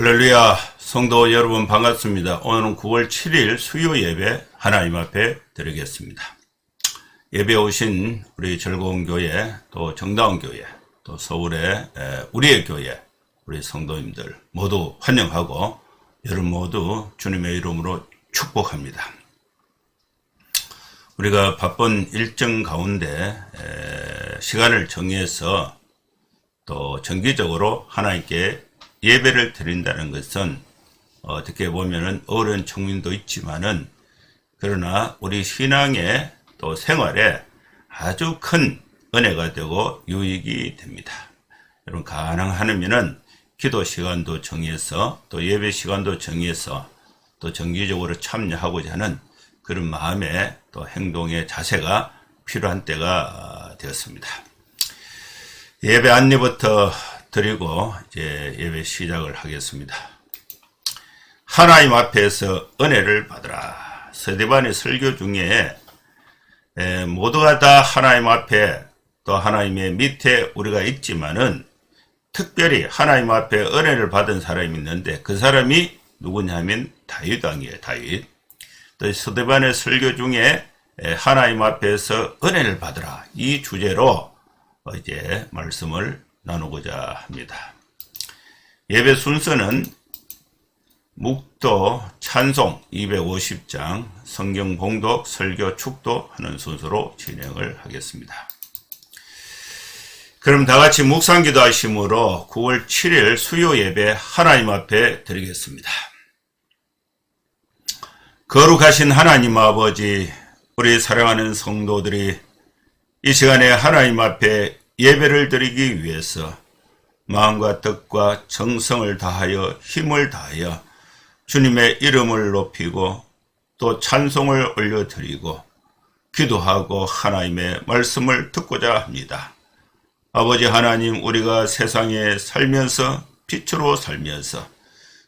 할렐루야, 성도 여러분 반갑습니다. 오늘은 9월 7일 수요 예배 하나님 앞에 드리겠습니다. 예배 오신 우리 즐거운 교회, 또 정다운 교회, 또 서울의 우리의 교회, 우리 성도님들 모두 환영하고 여러분 모두 주님의 이름으로 축복합니다. 우리가 바쁜 일정 가운데 시간을 정해서 또 정기적으로 하나님께 예배를 드린다는 것은 어떻게 보면은 어려운 측면도 있지만은 그러나 우리 신앙의 또 생활에 아주 큰 은혜가 되고 유익이 됩니다. 여러분 가능하면은 기도 시간도 정해서 또 예배 시간도 정해서 또 정기적으로 참여하고자 하는 그런 마음의 또 행동의 자세가 필요한 때가 되었습니다. 예배 안내부터 드리고 이제 예배 시작을 하겠습니다. 하나님 앞에서 은혜를 받으라. 스데반의 설교 중에 모두가 다 하나님 앞에 또 하나님의 밑에 우리가 있지만은 특별히 하나님 앞에 은혜를 받은 사람이 있는데 그 사람이 누구냐면 다윗 왕이에요. 다윗. 또 스데반의 설교 중에 하나님 앞에서 은혜를 받으라. 이 주제로 이제 말씀을 나누고자 합니다. 예배 순서는 묵도, 찬송 250장, 성경 봉독, 설교, 축도하는 순서로 진행을 하겠습니다. 그럼 다같이 묵상기도 하심으로 9월 7일 수요 예배 하나님 앞에 드리겠습니다. 거룩하신 하나님 아버지, 우리 사랑하는 성도들이 이 시간에 하나님 앞에 예배를 드리기 위해서 마음과 뜻과 정성을 다하여 힘을 다하여 주님의 이름을 높이고 또 찬송을 올려드리고 기도하고 하나님의 말씀을 듣고자 합니다. 아버지 하나님, 우리가 세상에 살면서 빛으로 살면서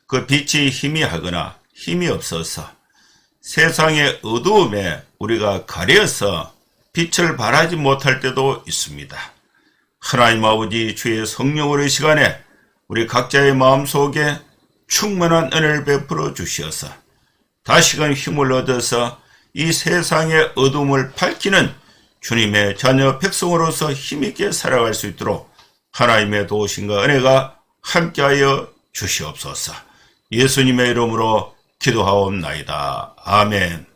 그 빛이 희미하거나 힘이 없어서 세상의 어두움에 우리가 가려서 빛을 발하지 못할 때도 있습니다. 하나님 아버지, 주의 성령으로 이 시간에 우리 각자의 마음속에 충만한 은혜를 베풀어 주시어서 다시금 힘을 얻어서 이 세상의 어둠을 밝히는 주님의 자녀 백성으로서 힘있게 살아갈 수 있도록 하나님의 도우심과 은혜가 함께하여 주시옵소서. 예수님의 이름으로 기도하옵나이다. 아멘.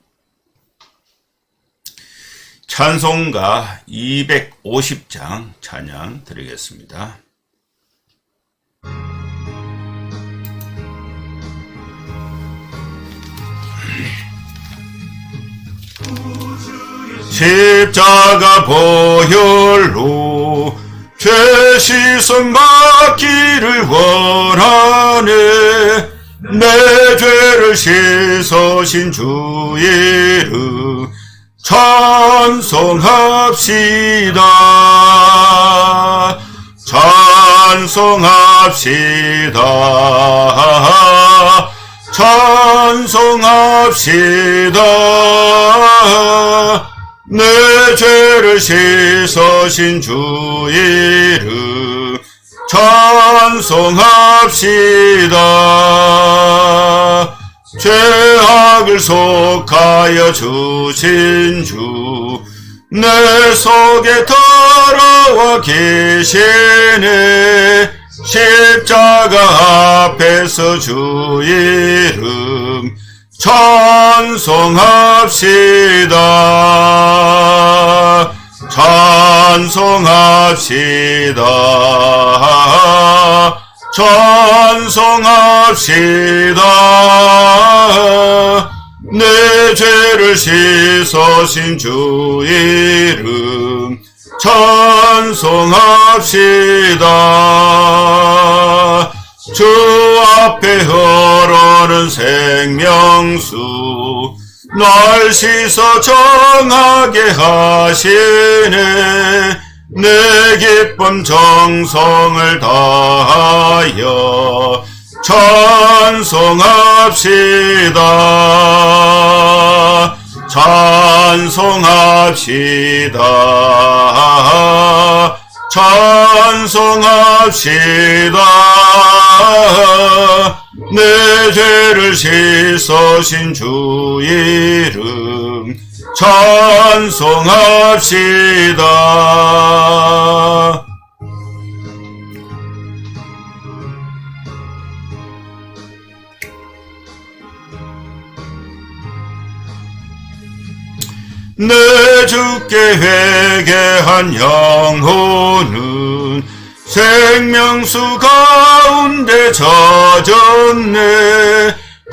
찬송가 250장 찬양 드리겠습니다. 십자가 보혈로 죄 씻음 받기를 원하네. 내 죄를 씻으신 주 이름 찬송합시다. 찬송합시다. 찬송합시다. 내 죄를 씻으신 주 이름 찬송합시다. 죄악을 속하여 주신 주 내 속에 들어와 계시네. 십자가 앞에서 주 이름 찬송합시다. 찬송합시다. 찬송합시다. 내 죄를 씻으신 주 이름 찬송합시다. 주 앞에 흐르는 생명수 날 씻어 정하게 하시네. 내 기쁨 정성을 다하여 찬송합시다. 찬송합시다. 찬송합시다. 내 죄를 씻으신 주 이름 찬송합시다. 내 주께 회개한 영혼은 생명수 가운데 젖었네.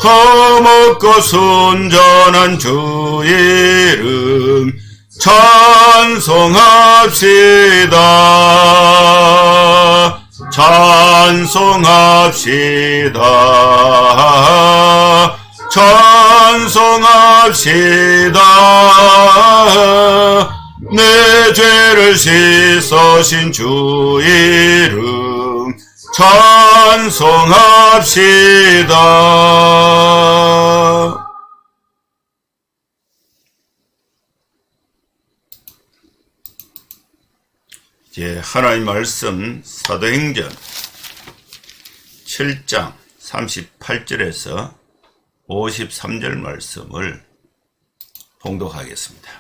험없고 순전한 주 이름 찬송합시다. 찬송합시다. 찬송합시다. 내 죄를 씻으신 주 이름 찬송합시다. 이제 하나님 말씀 사도행전 7장 38절에서 53절 말씀을 봉독하겠습니다.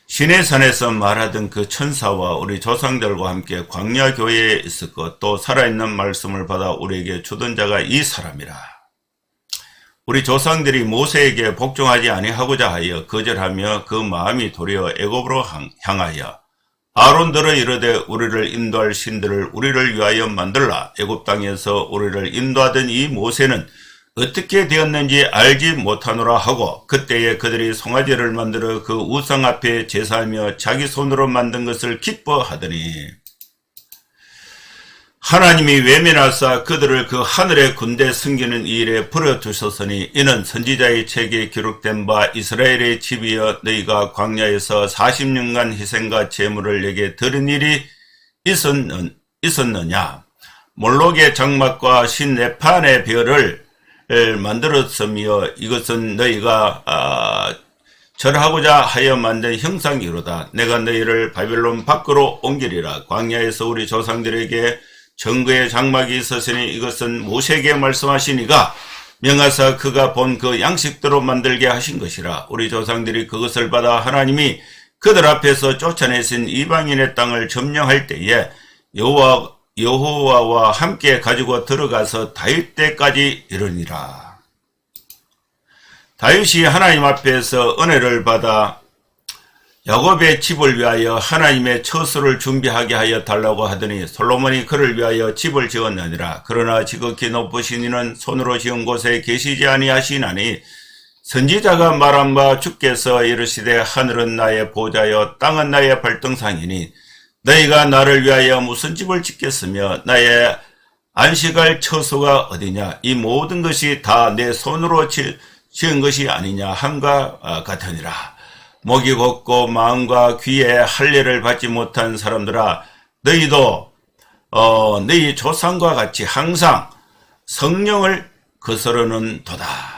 시내산에서 말하던 그 천사와 우리 조상들과 함께 광야교회에 있었고 또 살아있는 말씀을 받아 우리에게 주던 자가 이 사람이라. 우리 조상들이 모세에게 복종하지 아니하고자 하여 거절하며 그 마음이 도리어 애굽으로 향하여 아론들어 이르되 우리를 인도할 신들을 우리를 위하여 만들라. 애굽 땅에서 우리를 인도하던 이 모세는 어떻게 되었는지 알지 못하노라 하고 그때에 그들이 송아지를 만들어 그 우상 앞에 제사하며 자기 손으로 만든 것을 기뻐하더니 하나님이 외면하사 그들을 그 하늘의 군대 숨기는 이 일에 버려두셨으니 이는 선지자의 책에 기록된 바 이스라엘의 집이여 너희가 광야에서 40년간 희생과 제물을 내게 드린 일이 있었느냐. 몰록의 장막과 신네판의 별을 만들었으며 이것은 너희가 절하고자 하여 만든 형상이로다. 내가 너희를 바벨론 밖으로 옮기리라. 광야에서 우리 조상들에게 정거의 장막이 있었으니 이것은 모세에게 말씀하시니가 명하사 그가 본 그 양식대로 만들게 하신 것이라. 우리 조상들이 그것을 받아 하나님이 그들 앞에서 쫓아내신 이방인의 땅을 점령할 때에 여호와와 함께 가지고 들어가서 다윗 때까지 이르니라. 다윗이 하나님 앞에서 은혜를 받아 야곱의 집을 위하여 하나님의 처소를 준비하게 하여 달라고 하더니 솔로몬이 그를 위하여 집을 지었느니라. 그러나 지극히 높으신 이는 손으로 지은 곳에 계시지 아니하시나니 선지자가 말한 바 주께서 이르시되 하늘은 나의 보좌여 땅은 나의 발등상이니 너희가 나를 위하여 무슨 집을 짓겠으며 나의 안식할 처소가 어디냐. 이 모든 것이 다 내 손으로 지은 것이 아니냐 함과 같으니라. 목이 곱고 마음과 귀에 할례를 받지 못한 사람들아 너희도 너희 조상과 같이 항상 성령을 거스르는 도다.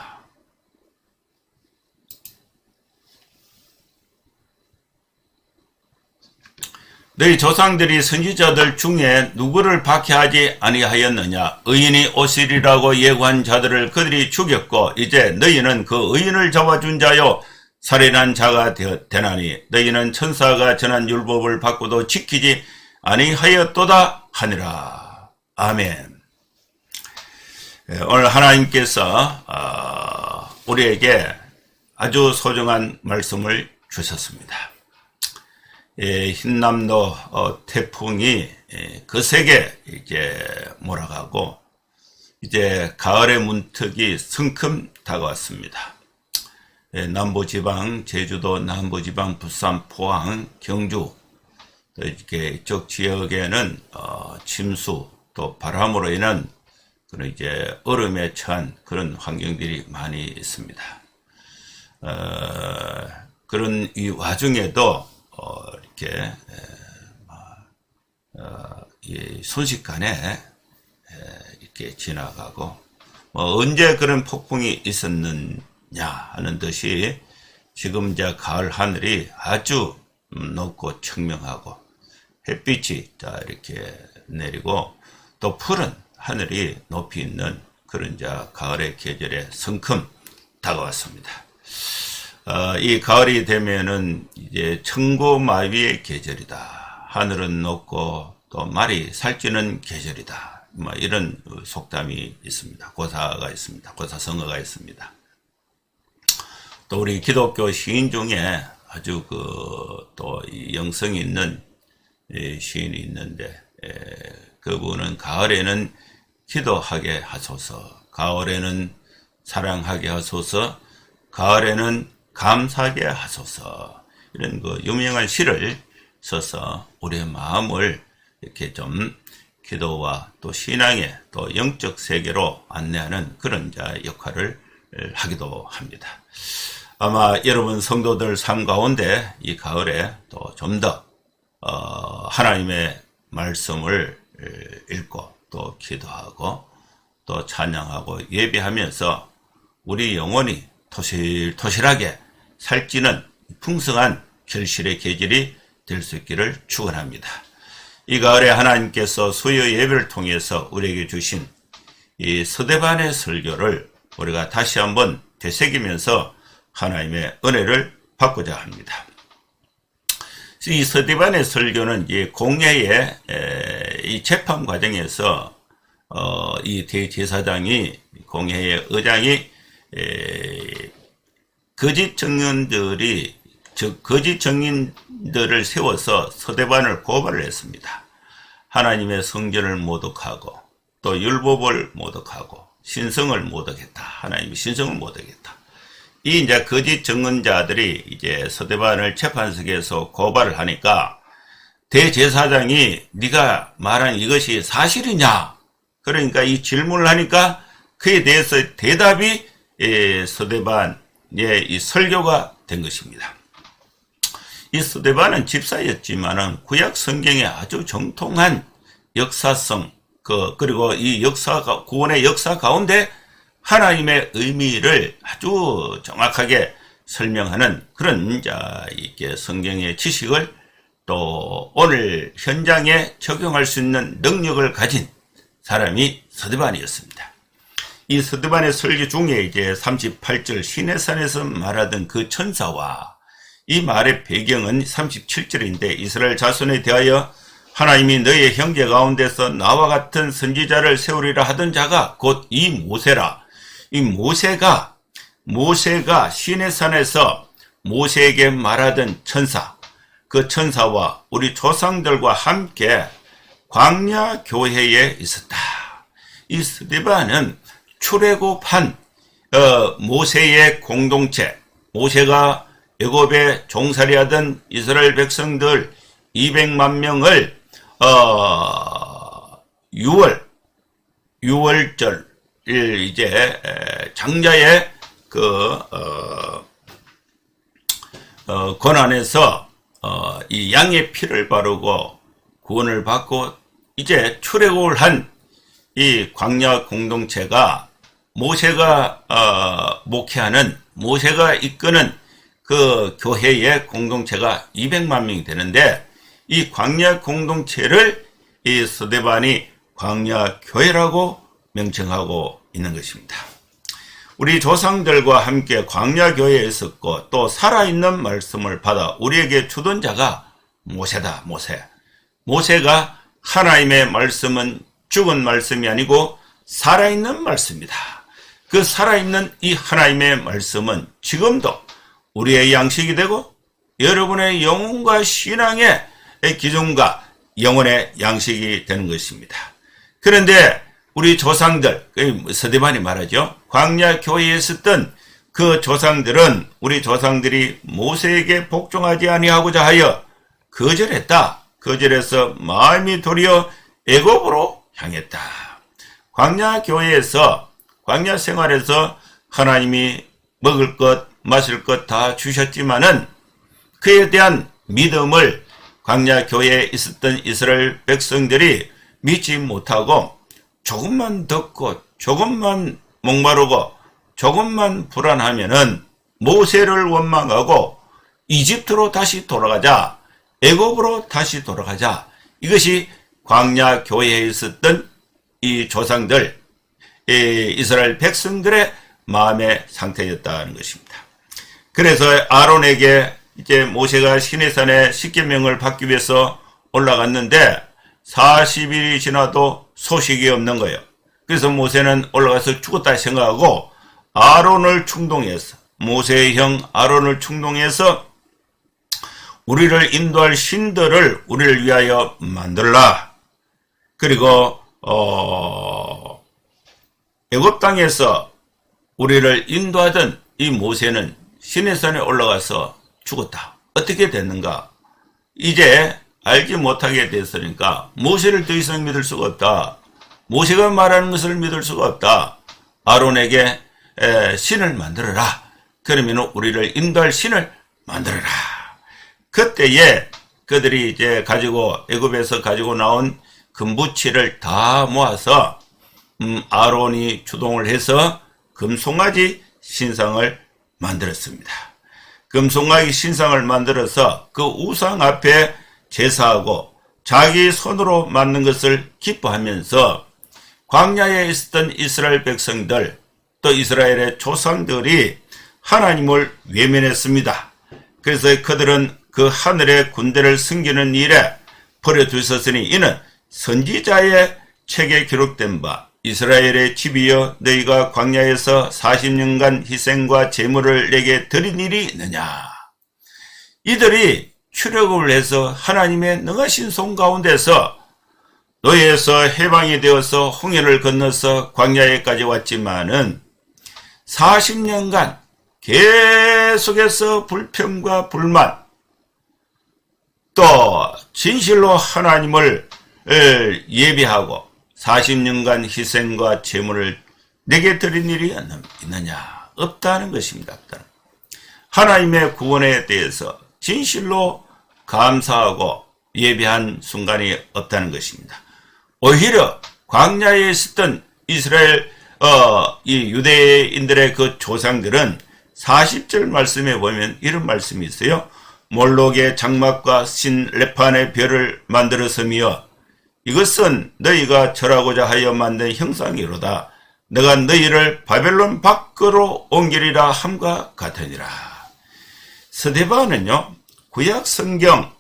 너희 조상들이 선지자들 중에 누구를 박해하지 아니하였느냐. 의인이 오시리라고 예고한 자들을 그들이 죽였고 이제 너희는 그 의인을 잡아준 자요 살인한 자가 되나니 너희는 천사가 전한 율법을 받고도 지키지 아니하였도다 하니라. 아멘. 오늘 하나님께서 우리에게 아주 소중한 말씀을 주셨습니다. 흰남노 태풍이 거세게 이제 몰아가고 이제 가을의 문턱이 성큼 다가왔습니다. 남부지방, 제주도 남부지방, 부산, 포항, 경주 이렇게 이쪽 지역에는 침수 또 바람으로 인한 그런 이제 얼음에 처한 그런 환경들이 많이 있습니다. 그런 이 와중에도 이렇게 순식간에 이렇게 지나가고 언제 그런 폭풍이 있었느냐 하는 듯이 지금 이제 가을 하늘이 아주 높고 청명하고 햇빛이 자 이렇게 내리고 또 푸른 하늘이 높이 있는 그런 자 가을의 계절에 성큼 다가왔습니다. 이 가을이 되면은 이제 천고마비의 계절이다. 하늘은 높고 또 말이 살찌는 계절이다. 뭐 이런 속담이 있습니다. 고사가 있습니다. 고사성어가 있습니다. 또 우리 기독교 시인 중에 아주 또 영성이 있는 시인이 있는데 그분은 가을에는 기도하게 하소서, 가을에는 사랑하게 하소서, 가을에는 감사하게 하소서, 이런 유명한 시를 써서 우리의 마음을 이렇게 좀 기도와 또 신앙의 또 영적 세계로 안내하는 그런 자 역할을 하기도 합니다. 아마 여러분 성도들 삶 가운데 이 가을에 또 좀 더 하나님의 말씀을 읽고 또 기도하고 또 찬양하고 예배하면서 우리 영혼이 토실토실하게 살찌는 풍성한 결실의 계절이 될 수 있기를 축원합니다. 이 가을에 하나님께서 수요 예배를 통해서 우리에게 주신 이 서대반의 설교를 우리가 다시 한번 되새기면서 하나님의 은혜를 받고자 합니다. 이 서대반의 설교는 이 공예의 이 재판 과정에서 이 대제사장이 공예의 의장이 거짓 증인들을 세워서 서대반을 고발을 했습니다. 하나님의 성전을 모독하고 또 율법을 모독하고 신성을 모독했다. 하나님의 신성을 모독했다. 이 이제 거짓 증언자들이 이제 서대반을 재판석에서 고발을 하니까 대제사장이 네가 말한 이것이 사실이냐? 그러니까 이 질문을 하니까 그에 대해서 대답이 서대반의 이 설교가 된 것입니다. 이 서대반은 집사였지만은 구약 성경에 아주 정통한 역사성, 그리고 이 구원의 역사 가운데 하나님의 의미를 아주 정확하게 설명하는 그런 이게 성경의 지식을 또 오늘 현장에 적용할 수 있는 능력을 가진 사람이 서대반이었습니다. 이 서대반의 설교 중에 이제 38절 시내산에서 말하던 그 천사와 이 말의 배경은 37절인데 이스라엘 자손에 대하여 하나님이 너의 형제 가운데서 나와 같은 선지자를 세우리라 하던 자가 곧 이 모세라. 이 모세가 시내산에서 모세에게 말하던 천사, 그 천사와 우리 조상들과 함께 광야 교회에 있었다. 이 스데반은 출애굽한 모세의 공동체, 모세가 애굽에 종살이하던 이스라엘 백성들 200만 명을 6월절 이제 장자의 권한에서 이 양의 피를 바르고 구원을 받고 이제 출애굽을 한 이 광야 공동체가 모세가 목회하는 모세가 이끄는 그 교회의 공동체가 200만 명이 되는데 이 광야 공동체를 이 스데반이 광야 교회라고 명칭하고 있는 것입니다. 우리 조상들과 함께 광야 교회에 있었고 또 살아있는 말씀을 받아 우리에게 주던 자가 모세다. 모세가 하나님의 말씀은 죽은 말씀이 아니고 살아있는 말씀이다. 그 살아있는 이 하나님의 말씀은 지금도 우리의 양식이 되고 여러분의 영혼과 신앙의 기준과 영혼의 양식이 되는 것입니다. 그런데 우리 조상들, 서대반이 말하죠. 광야 교회에 있었던 그 조상들은 우리 조상들이 모세에게 복종하지 아니하고자 하여 거절했다. 거절해서 마음이 도리어 애굽으로 향했다. 광야 교회에서 광야 생활에서 하나님이 먹을 것, 마실 것 다 주셨지만은 그에 대한 믿음을 광야 교회에 있었던 이스라엘 백성들이 믿지 못하고 조금만 덥고 조금만 목마르고 조금만 불안하면은 모세를 원망하고 이집트로 다시 돌아가자, 애굽으로 다시 돌아가자 이것이 광야 교회에 있었던 이 조상들, 이스라엘 백성들의 마음의 상태였다는 것입니다. 그래서 아론에게 이제 모세가 시내산에 십계명을 받기 위해서 올라갔는데 40일이 지나도 소식이 없는 거예요. 그래서 모세는 올라가서 죽었다 생각하고 아론을 충동해서, 모세의 형 아론을 충동해서 우리를 인도할 신들을 우리를 위하여 만들라. 그리고 애굽 땅에서 우리를 인도하던 이 모세는 시내산에 올라가서 죽었다. 어떻게 됐는가? 이제 알지 못하게 됐으니까 모세를 더 이상 믿을 수가 없다. 모세가 말하는 것을 믿을 수가 없다. 아론에게 신을 만들어라. 그러면 우리를 인도할 신을 만들어라. 그때에 그들이 이제 애굽에서 가지고 나온 금부치를 다 모아서 아론이 주동을 해서 금송아지 신상을 만들었습니다. 금송아지 신상을 만들어서 그 우상 앞에 제사하고 자기 손으로 만든 것을 기뻐하면서 광야에 있었던 이스라엘 백성들, 또 이스라엘의 조상들이 하나님을 외면했습니다. 그래서 그들은 그 하늘의 군대를 숨기는 일에 버려두셨으니 이는 선지자의 책에 기록된 바 이스라엘의 집이여 너희가 광야에서 40년간 희생과 제물을 내게 드린 일이 있느냐. 이들이 출애굽을 해서 하나님의 능하신 손 가운데서 노예에서 해방이 되어서 홍해를 건너서 광야에까지 왔지만은 40년간 계속해서 불평과 불만, 또 진실로 하나님을 예배하고 40년간 희생과 제물을 내게 드린 일이 있느냐? 없다는 것입니다. 하나님의 구원에 대해서 진실로 감사하고 예배한 순간이 없다는 것입니다. 오히려 광야에 있었던 이스라엘 이 유대인들의 그 조상들은 40절 말씀에 보면 이런 말씀이 있어요. 몰록의 장막과 신 레판의 별을 만들었으며 이것은 너희가 절하고자 하여 만든 형상이로다. 내가 너희를 바벨론 밖으로 옮기리라 함과 같으니라. 스데반은요, 구약 성경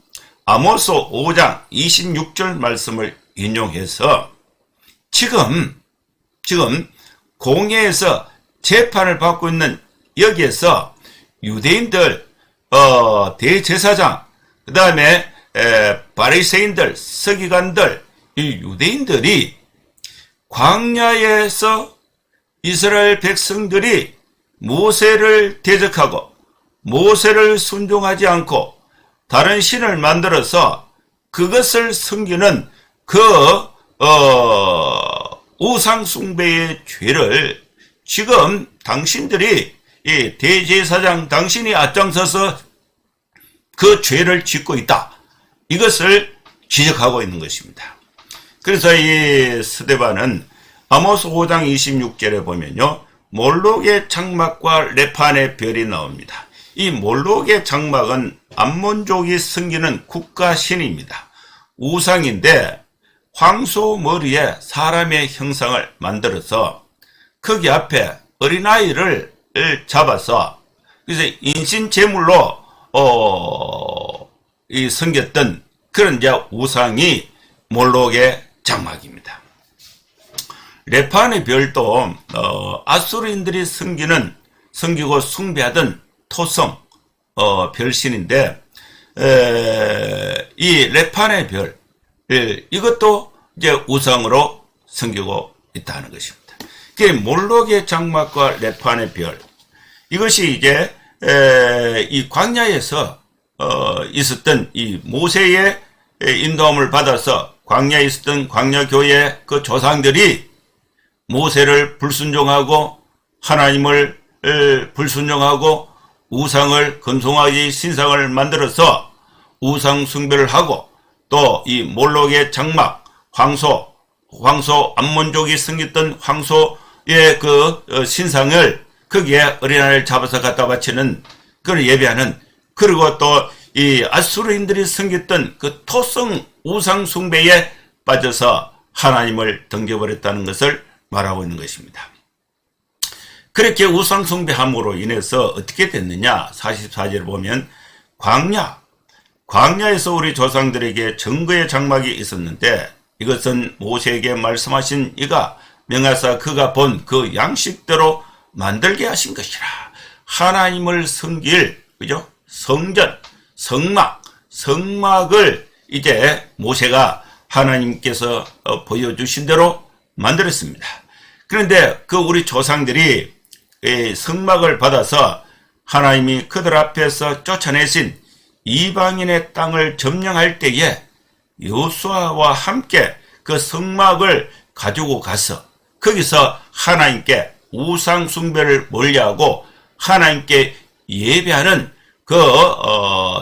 아모스 5장 26절 말씀을 인용해서 지금 공회에서 재판을 받고 있는 여기에서 유대인들 대제사장, 그 다음에 바리새인들, 서기관들, 이 유대인들이 광야에서 이스라엘 백성들이 모세를 대적하고 모세를 순종하지 않고 다른 신을 만들어서 그것을 섬기는 그 우상 숭배의 죄를 지금 당신들이 이 대제사장 당신이 앞장서서 그 죄를 짓고 있다. 이것을 지적하고 있는 것입니다. 그래서 이 스데반은 아모스 5장 26절에 보면요, 몰록의 장막과 레판의 별이 나옵니다. 이 몰록의 장막은 암몬족이 섬기는 국가신입니다. 우상인데 황소 머리에 사람의 형상을 만들어서 거기 앞에 어린아이를 잡아서 그래서 인신 제물로 섬겼던 그런 이제 우상이 몰록의 장막입니다. 레판의 별도 아수르인들이 섬기고 숭배하던 토성 별신인데 이 레판의 별 이것도 이제 우상으로 섬기고 있다는 것입니다. 그게 몰록의 장막과 레판의 별, 이것이 이제 이 광야에서 있었던 이 모세의 인도함을 받아서 광야에 있었던 광야교회 그 조상들이 모세를 불순종하고 하나님을 불순종하고 우상을 금송아지 신상을 만들어서 우상 숭배를 하고 또 이 몰록의 장막 황소 암몬족이 섬겼던 황소의 그 신상을 거기에 어린아이를 잡아서 갖다 바치는 그런 예배하는, 그리고 또 이 아수르인들이 섬겼던 그 토성 우상 숭배에 빠져서 하나님을 던져버렸다는 것을 말하고 있는 것입니다. 그렇게 우상 숭배함으로 인해서 어떻게 됐느냐? 44절을 보면 광야에서 우리 조상들에게 증거의 장막이 있었는데 이것은 모세에게 말씀하신 이가 명하사 그가 본 그 양식대로 만들게 하신 것이라. 하나님을 섬길 그죠? 성전, 성막을 이제 모세가 하나님께서 보여주신 대로 만들었습니다. 그런데 그 우리 조상들이 성막을 받아서 하나님이 그들 앞에서 쫓아내신 이방인의 땅을 점령할 때에 여호수아와 함께 그 성막을 가지고 가서 거기서 하나님께 우상 숭배를 멀리하고 하나님께 예배하는 그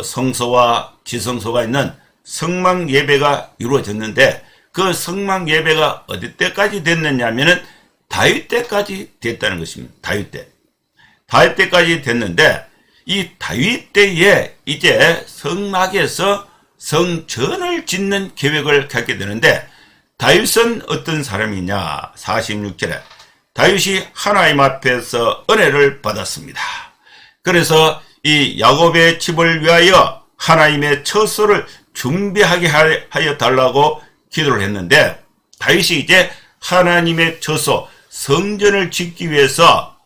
성소와 지성소가 있는 성막 예배가 이루어졌는데 그 성막 예배가 어디 때까지 됐느냐면은 다윗 때까지 됐다는 것입니다. 다윗 때까지 됐는데 이 다윗 때에 이제 성막에서 성전을 짓는 계획을 갖게 되는데 다윗은 어떤 사람이냐? 46절에 다윗이 하나님 앞에서 은혜를 받았습니다. 그래서 이 야곱의 집을 위하여 하나님의 처소를 준비하게 하여 달라고 기도를 했는데 다윗이 이제 하나님의 처소 성전을 짓기 위해서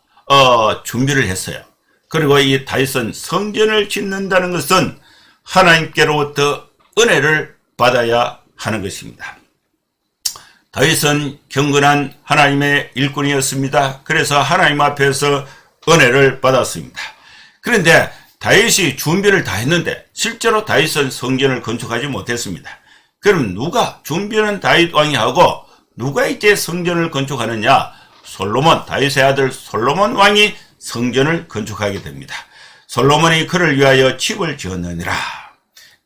준비를 했어요. 그리고 이 다윗은 성전을 짓는다는 것은 하나님께로부터 은혜를 받아야 하는 것입니다. 다윗은 경건한 하나님의 일꾼이었습니다. 그래서 하나님 앞에서 은혜를 받았습니다. 그런데 다윗이 준비를 다 했는데 실제로 다윗은 성전을 건축하지 못했습니다. 그럼 누가 준비는 다윗 왕이 하고 누가 이제 성전을 건축하느냐? 다윗의 아들 솔로몬 왕이 성전을 건축하게 됩니다. 솔로몬이 그를 위하여 집을 지었느니라.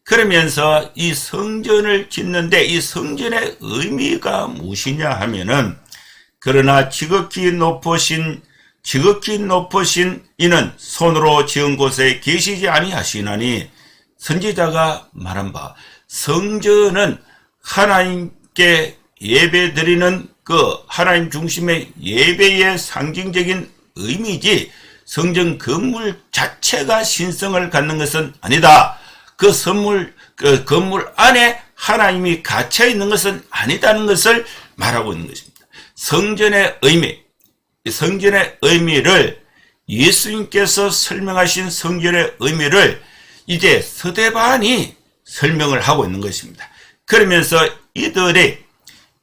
그러면서 이 성전을 짓는데 이 성전의 의미가 무엇이냐 하면은 그러나 지극히 높으신 이는 손으로 지은 곳에 계시지 아니하시나니 선지자가 말한 바 성전은 하나님께 예배드리는 그 하나님 중심의 예배의 상징적인 의미지 성전 건물 자체가 신성을 갖는 것은 아니다. 그 건물 안에 하나님이 갇혀 있는 것은 아니다는 것을 말하고 있는 것입니다. 성전의 의미를 예수님께서 설명하신 성전의 의미를 이제 서대반이 설명을 하고 있는 것입니다. 그러면서 이들이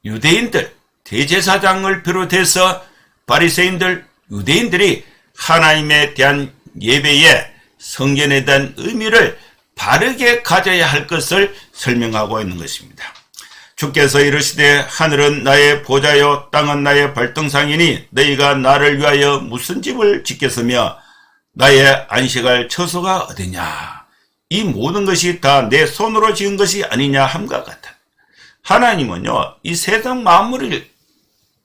유대인들, 대제사장을 비롯해서 바리새인들, 유대인들이 하나님에 대한 예배에 성전에 대한 의미를 바르게 가져야 할 것을 설명하고 있는 것입니다. 주께서 이르시되 하늘은 나의 보좌요 땅은 나의 발등상이니 너희가 나를 위하여 무슨 집을 짓겠으며 나의 안식할 처소가 어디냐? 이 모든 것이 다 내 손으로 지은 것이 아니냐 함과 같아. 하나님은요, 이 세상 만물을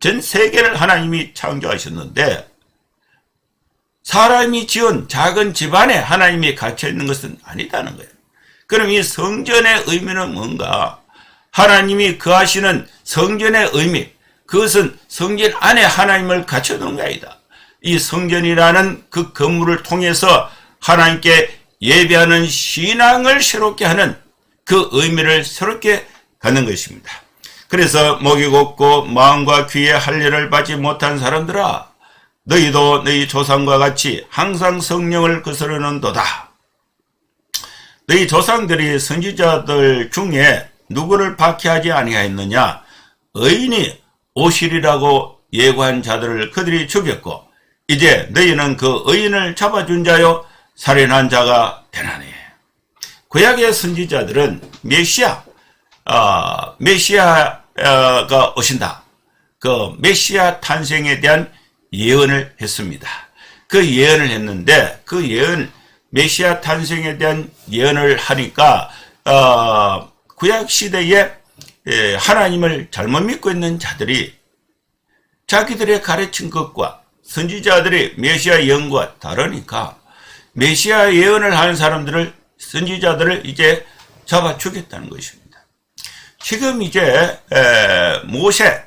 전 세계를 하나님이 창조하셨는데 사람이 지은 작은 집안에 하나님이 갇혀 있는 것은 아니다는 거예요. 그럼 이 성전의 의미는 뭔가? 하나님이 거하시는 성전의 의미, 그것은 성전 안에 하나님을 갖춰놓은 게 아니다. 이 성전이라는 그 건물을 통해서 하나님께 예배하는 신앙을 새롭게 하는 그 의미를 새롭게 갖는 것입니다. 그래서 목이 곧고 마음과 귀에 할례를 받지 못한 사람들아, 너희도 너희 조상과 같이 항상 성령을 거스르는도다. 너희 조상들이 선지자들 중에 누구를 박해하지 아니하였느냐? 의인이 오시리라고 예고한 자들을 그들이 죽였고 이제 너희는 그 의인을 잡아준 자요 살인한 자가 되나니. 구약의 선지자들은 메시아가 오신다. 그 메시아 탄생에 대한 예언을 했습니다. 그 예언을 했는데 그 예언, 메시아 탄생에 대한 예언을 하니까 구약 시대에 하나님을 잘못 믿고 있는 자들이 자기들의 가르친 것과 선지자들이 메시아 예언과 다르니까 메시아 예언을 하는 사람들을, 선지자들을 이제 잡아 죽였다는 것입니다. 지금 이제 모세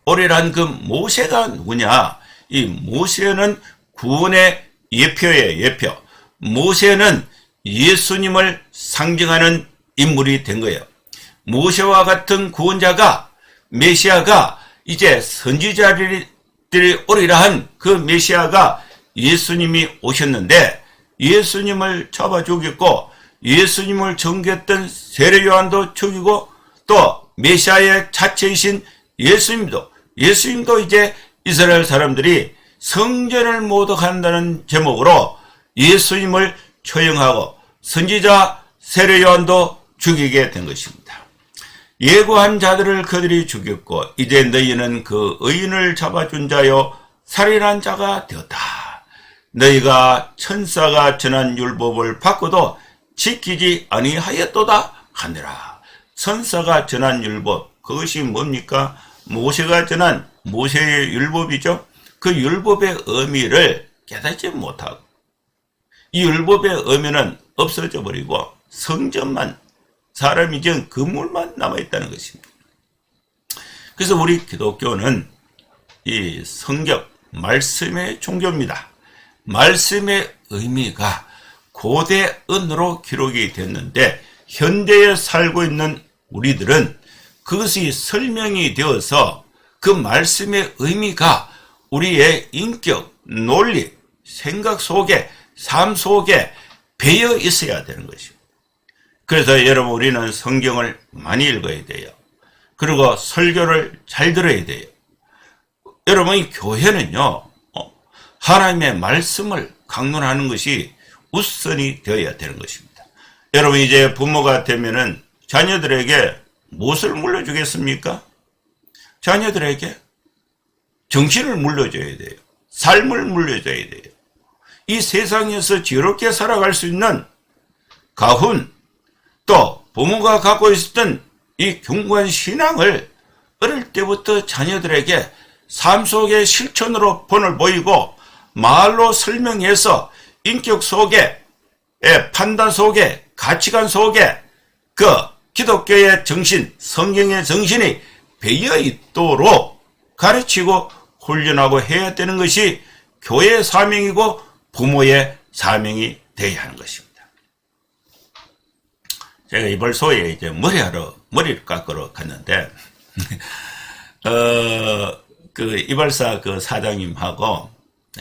오리란 그 모세가 누구냐? 이 모세는 구원의 예표예요. 예표. 모세는 예수님을 상징하는 인물이 된 거예요. 모세와 같은 구원자가, 메시아가 이제 선지자들이 오리라 한 그 메시아가 예수님이 오셨는데, 예수님을 잡아 죽였고 예수님을 전개했던 세례 요한도 죽이고, 또 메시아의 자체이신 예수님도 이제 이스라엘 사람들이 성전을 모독한다는 제목으로 예수님을 처형하고 선지자 세례 요한도 죽이게 된 것입니다. 예고한 자들을 그들이 죽였고 이제 너희는 그 의인을 잡아준 자요 살인한 자가 되었다. 너희가 천사가 전한 율법을 받고도 지키지 아니하였도다 하니라. 천사가 전한 율법, 그것이 뭡니까? 모세가 전한 모세의 율법이죠. 그 율법의 의미를 깨닫지 못하고 이 율법의 의미는 없어져 버리고 성전만, 사람이 지은 건물만 남아있다는 것입니다. 그래서 우리 기독교는 이 성경, 말씀의 종교입니다. 말씀의 의미가 고대언어로 기록이 됐는데 현대에 살고 있는 우리들은 그것이 설명이 되어서 그 말씀의 의미가 우리의 인격, 논리, 생각 속에, 삶 속에 배어 있어야 되는 것입니다. 그래서 여러분 우리는 성경을 많이 읽어야 돼요. 그리고 설교를 잘 들어야 돼요. 여러분 이 교회는요, 하나님의 말씀을 강론하는 것이 우선이 되어야 되는 것입니다. 여러분 이제 부모가 되면은 자녀들에게 무엇을 물려주겠습니까? 자녀들에게 정신을 물려줘야 돼요. 삶을 물려줘야 돼요. 이 세상에서 지혜롭게 살아갈 수 있는 가훈, 또 부모가 갖고 있었던 이 견고한 신앙을 어릴 때부터 자녀들에게 삶 속의 실천으로 본을 보이고 말로 설명해서 인격 속에, 판단 속에, 가치관 속에 그 기독교의 정신, 성경의 정신이 배어 있도록 가르치고 훈련하고 해야 되는 것이 교회의 사명이고 부모의 사명이 되어야 하는 것입니다. 제가 이발소에 이제 머리를 깎으러 갔는데, 그 이발사 그 사장님하고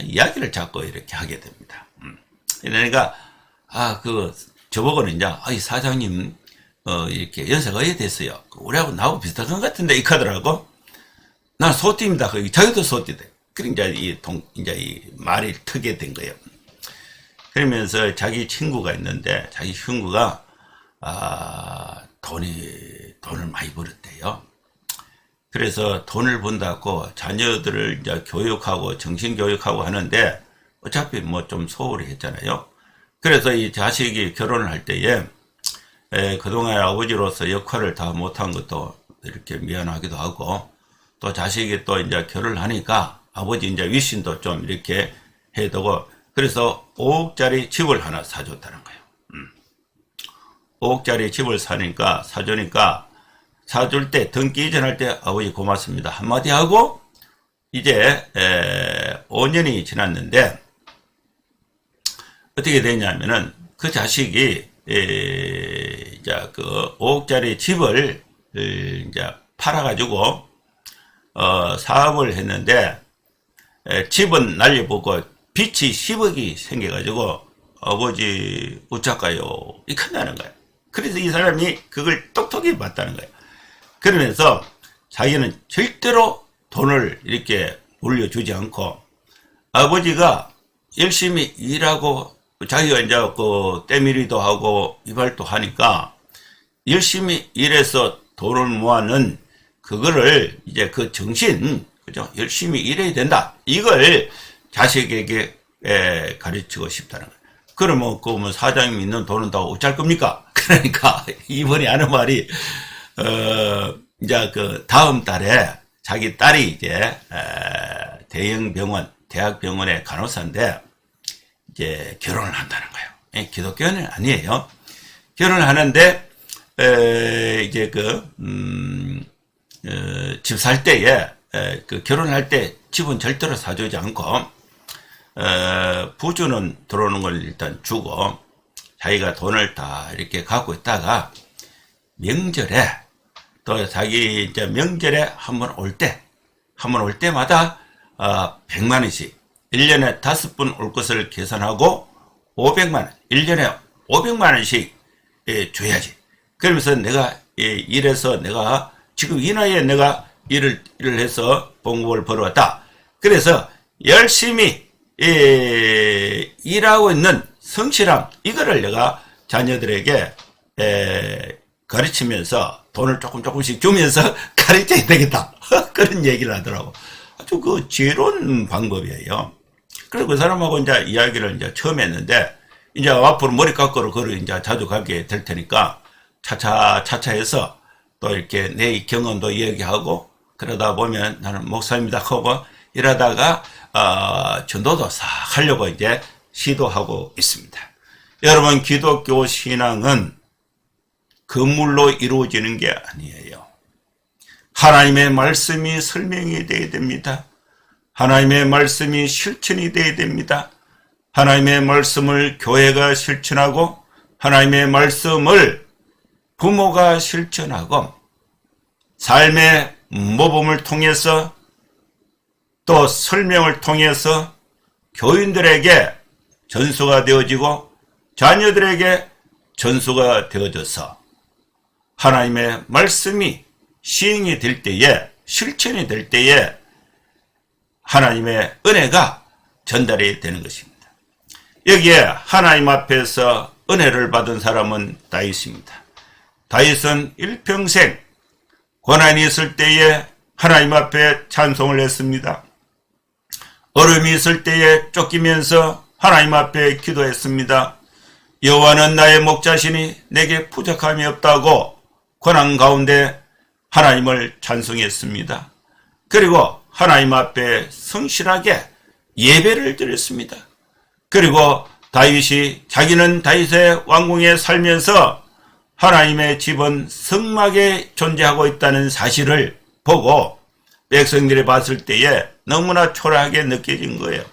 이야기를 자꾸 이렇게 하게 됩니다. 그러니까, 저보고는 이제, 이 사장님, 이렇게 연세가 어떻게 됐어요? 우리하고 나하고 비슷한 것 같은데, 이 카더라고. 난 소띠입니다. 자기도 소띠대. 그러니까 이제 이 말이 트게 된 거예요. 그러면서 자기 친구가 있는데, 자기 친구가, 돈을 많이 벌었대요. 그래서 돈을 번다고 자녀들을 이제 교육하고 정신교육하고 하는데 어차피 뭐 좀 소홀히 했잖아요. 그래서 이 자식이 결혼을 할 때에 그동안 아버지로서 역할을 다 못한 것도 이렇게 미안하기도 하고 또 자식이 또 이제 결혼을 하니까 아버지 이제 윗신도 좀 이렇게 해두고 그래서 5억짜리 집을 하나 사줬다는 거예요. 5억짜리 집을 사주니까 사줄 때 등기 이전할 때 아버지 고맙습니다 한마디 하고 이제 5년이 지났는데 어떻게 되냐면은 그 자식이 이제 그 5억짜리 집을 이제 팔아가지고 사업을 했는데 집은 날려보고 빚이 10억이 생겨가지고 아버지 어쩔까요? 이렇게 한다는 거예요. 그래서 이 사람이 그걸 똑똑히 봤다는 거예요. 그러면서 자기는 절대로 돈을 이렇게 물려주지 않고 아버지가 열심히 일하고 자기가 이제 그 때밀이도 하고 이발도 하니까 열심히 일해서 돈을 모아는 그거를 이제 그 정신, 그죠? 열심히 일해야 된다. 이걸 자식에게 가르치고 싶다는 거예요. 그러면 그 사장님이 있는 돈은 다 어쩔 겁니까? 그러니까 이번에 하는 말이 이제 그 다음 달에 자기 딸이 이제 대형 병원, 대학병원의 간호사인데 이제 결혼을 한다는 거예요. 기독교는 아니에요. 결혼을 하는데 이제 집 살 때에, 결혼할 때 집은 절대로 사주지 않고, 부주는 들어오는 걸 일단 주고, 자기가 돈을 다 이렇게 갖고 있다가, 명절에, 또 자기 이제 명절에 한번 올 때마다, 100만원씩, 1년에 5번 올 것을 계산하고, 500만원, 1년에 500만원씩 줘야지. 그러면서 내가 일해서 내가 지금 이 나이에 내가 일을 해서 봉급을 벌어왔다. 그래서 열심히 일하고 있는 성실함, 이거를 내가 자녀들에게 가르치면서 돈을 조금씩 주면서 가르쳐야 되겠다. 그런 얘기를 하더라고. 아주 지혜로운 방법이에요. 그리고 그 사람하고 이제 이야기를 이제 처음 했는데, 이제 앞으로 머리 깎으러 이제 자주 가게 될 테니까, 차차 해서 또 이렇게 내 경험도 이야기하고, 그러다 보면 나는 목사입니다 하고 이러다가, 전도도 싹 하려고 이제 시도하고 있습니다. 여러분, 기독교 신앙은 건물로 이루어지는 게 아니에요. 하나님의 말씀이 설명이 되어야 됩니다. 하나님의 말씀이 실천이 되어야 됩니다. 하나님의 말씀을 교회가 실천하고, 하나님의 말씀을 부모가 실천하고, 삶의 모범을 통해서 또 설명을 통해서 교인들에게 전수가 되어지고 자녀들에게 전수가 되어져서 하나님의 말씀이 시행이 될 때에, 실천이 될 때에 하나님의 은혜가 전달이 되는 것입니다. 여기에 하나님 앞에서 은혜를 받은 사람은 다윗입니다. 다윗은 일평생 고난이 있을 때에 하나님 앞에 찬송을 했습니다. 어려움이 있을 때에 쫓기면서 하나님 앞에 기도했습니다. 여호와는 나의 목자시니 내게 부족함이 없다고 고난 가운데 하나님을 찬송했습니다. 그리고 하나님 앞에 성실하게 예배를 드렸습니다. 그리고 다윗이 자기는 다윗의 왕궁에 살면서 하나님의 집은 성막에 존재하고 있다는 사실을 보고 백성들이 봤을 때에 너무나 초라하게 느껴진 거예요.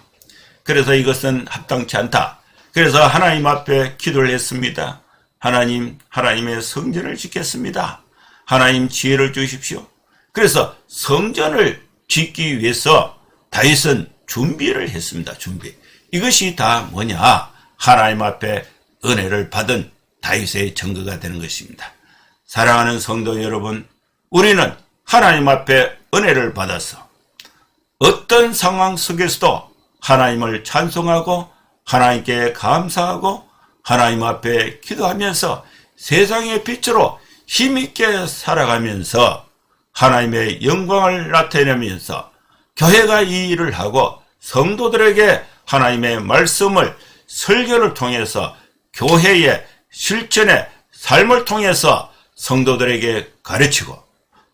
그래서 이것은 합당치 않다. 그래서 하나님 앞에 기도를 했습니다. 하나님, 하나님의 성전을 짓겠습니다. 하나님 지혜를 주십시오. 그래서 성전을 짓기 위해서 다윗은 준비를 했습니다. 준비. 이것이 다 뭐냐? 하나님 앞에 은혜를 받은 다윗의 증거가 되는 것입니다. 사랑하는 성도 여러분, 우리는 하나님 앞에 은혜를 받아서 어떤 상황 속에서도 하나님을 찬송하고 하나님께 감사하고 하나님 앞에 기도하면서 세상의 빛으로 힘있게 살아가면서 하나님의 영광을 나타내면서 교회가 이 일을 하고 성도들에게 하나님의 말씀을 설교를 통해서 교회의 실천의 삶을 통해서 성도들에게 가르치고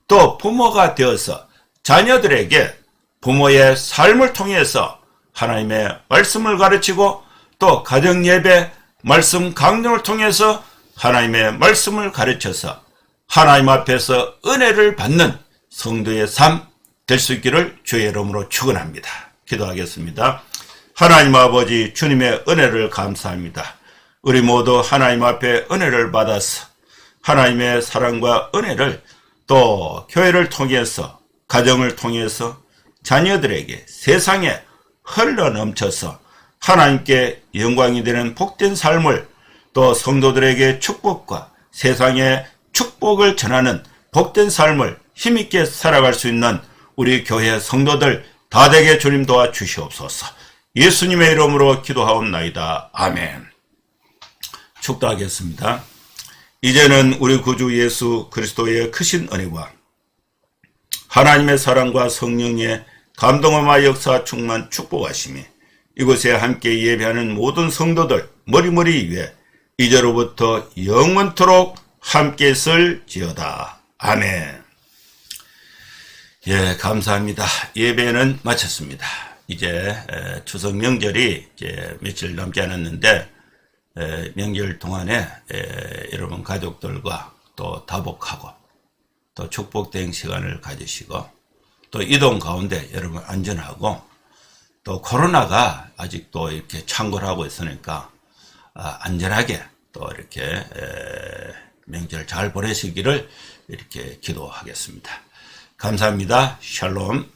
또 부모가 되어서 자녀들에게 부모의 삶을 통해서 하나님의 말씀을 가르치고 또 가정예배 말씀 강령을 통해서 하나님의 말씀을 가르쳐서 하나님 앞에서 은혜를 받는 성도의 삶 될 수 있기를 주의 이름으로 축원합니다. 기도하겠습니다. 하나님 아버지, 주님의 은혜를 감사합니다. 우리 모두 하나님 앞에 은혜를 받아서 하나님의 사랑과 은혜를 또 교회를 통해서 가정을 통해서 자녀들에게 세상에 흘러넘쳐서 하나님께 영광이 되는 복된 삶을 또 성도들에게 축복과 세상에 축복을 전하는 복된 삶을 힘있게 살아갈 수 있는 우리 교회 성도들 다 되게 주님 도와주시옵소서. 예수님의 이름으로 기도하옵나이다. 아멘. 축도하겠습니다. 이제는 우리 구주 예수 그리스도의 크신 은혜와 하나님의 사랑과 성령의 감동음화 역사 충만 축복하심이 이곳에 함께 예배하는 모든 성도들 머리머리 위에 이제로부터 영원토록 함께 있을지어다. 아멘. 예, 감사합니다. 예배는 마쳤습니다. 이제 추석 명절이 이제 며칠 남지 않았는데 명절 동안에 여러분 가족들과 또 다복하고 또 축복된 시간을 가지시고 또 이동 가운데 여러분 안전하고 또 코로나가 아직도 이렇게 창궐 하고 있으니까 안전하게 또 이렇게 명절 잘 보내시기를 이렇게 기도하겠습니다. 감사합니다. 샬롬.